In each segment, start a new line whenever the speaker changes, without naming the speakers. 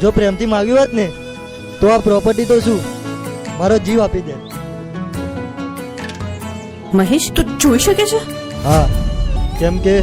જો પ્રેમથી માંગ્યું હોત ને તો આ પ્રોપર્ટી તો શું મારો જીવ આપી દે.
મહેશ, તું જોઈ શકે છે?
હા, કેમ કે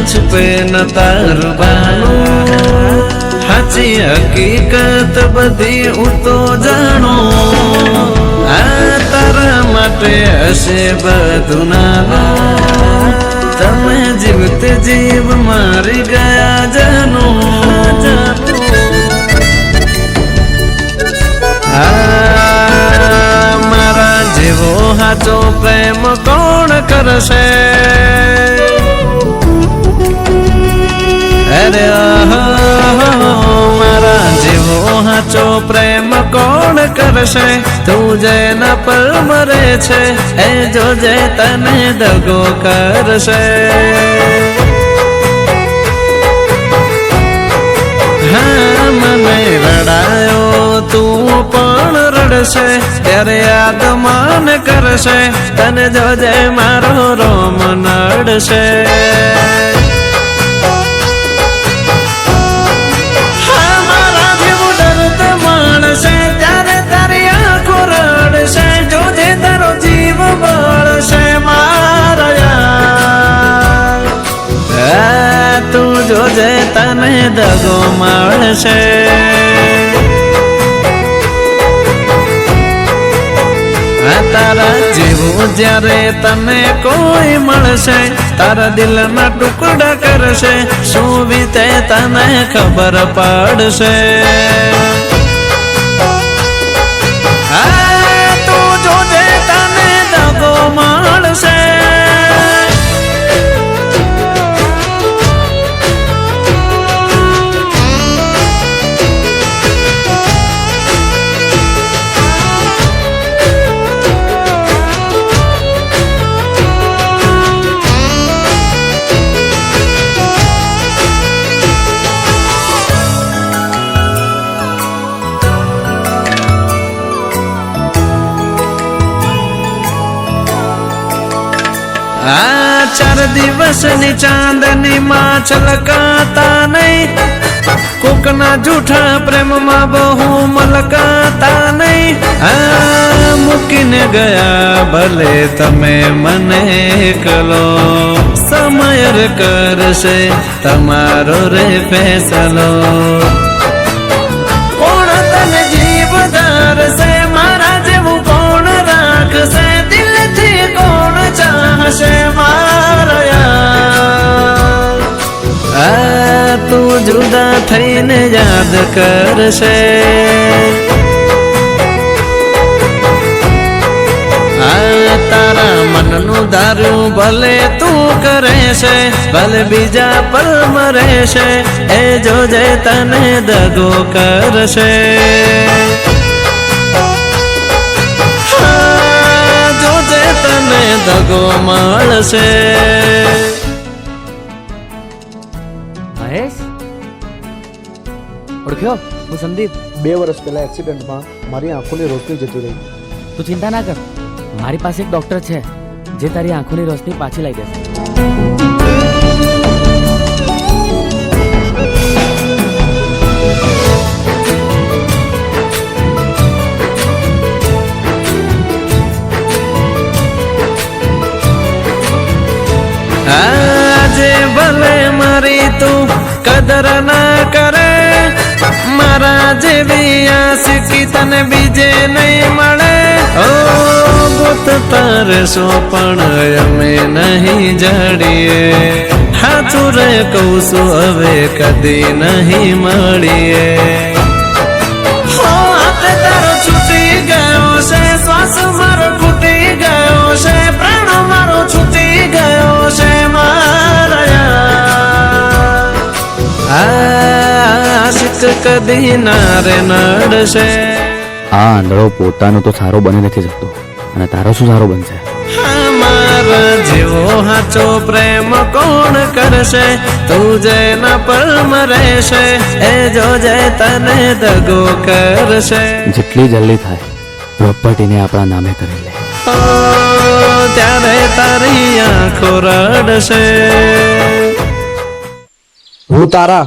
છુપે ન તારવાનું સાચી હકીકત બધી હું તો જાણું. આ તારા માટે હશે બધું નાનું. તમે જીવતે જીવ મારી ગયા જાનું. મારા જેવો સાચો પ્રેમ કોણ કરશે? અરે મારા જેવો સાચો પ્રેમ કોણ કરશે? તું જેના પર મરે છે એ જોજે તને દગો કરશે. હા, મને રડાયો તું પણ રડશે ત્યારે યાદ માન કરશે. તને જોજે મારો રોમ નડશે. તું જોજે તને દગો મળશે. તારા જેવું જ્યારે તને કોઈ મળશે તારા દિલના ટુકડા કરશે. શું વીતે તને ખબર પડશે. તું જોજે તને દગો મળશે. આ 4 દિવસની ચાંદની માં છલકાતા નહીં. કોકના જૂઠા પ્રેમમાં બહુ મલકાતા નહીં. આ મૂકીને ગયા ભલે તમે મને એકલો. સમય કરશે તમારો રે ફેસલો. કોણ તને જીવ ધરશે? મારા જેવું કોણ રાખશે? દિલથી કોણ ચાહશે મારા યાર? આ તું જુદા થઈને યાદ કરશે. આ તારા મનનું દારૂ ભલે તું કરે છે ભલે બીજા પર મરે છે એ જોજે તને દગો કરશે. તને દગો મળશે.
મહેશ, ઓળખ્યો? હું સંદીપ.
2 વર્ષ પહેલા એક્સિડન્ટમાં મારી આંખોની રોશની જતી રહી.
તું ચિંતા ના કર, મારી પાસે એક ડોક્ટર છે જે તારી આંખોની રોશની પાછી લાવી દેશે.
આજે ભલે મારી તું કદર ના કરે. મારા જેવી આશિકી તને બીજે નહીં મળે. ઓ ગોત તારે સો પણ અમે નહીં જાડીએ. હાચું રે કહું છું હવે કદી નહીં મળીએ. તારો છૂટી ગયો છે, શ્વાસ મારો ખૂટી ગયો છે, પ્રાણ મારો છૂટી ગયો છે મારા. આશિક કદી ના રે નડશે.
આ આંધળો પોતાનો તો સારો બની નથી શકતો અને તારો શું સારો બનશે?
હા તારા જેવો સાચો પ્રેમ કોણ કરશે તું જેના પર મરેશે એ જોજે તને દગો કરશે
જેટલી જલ્દી થાય પ્રોપર્ટીને આપણા નામે કરી લે.
ઓ, ત્યારે તારી આંખો રડશે.
હું તારા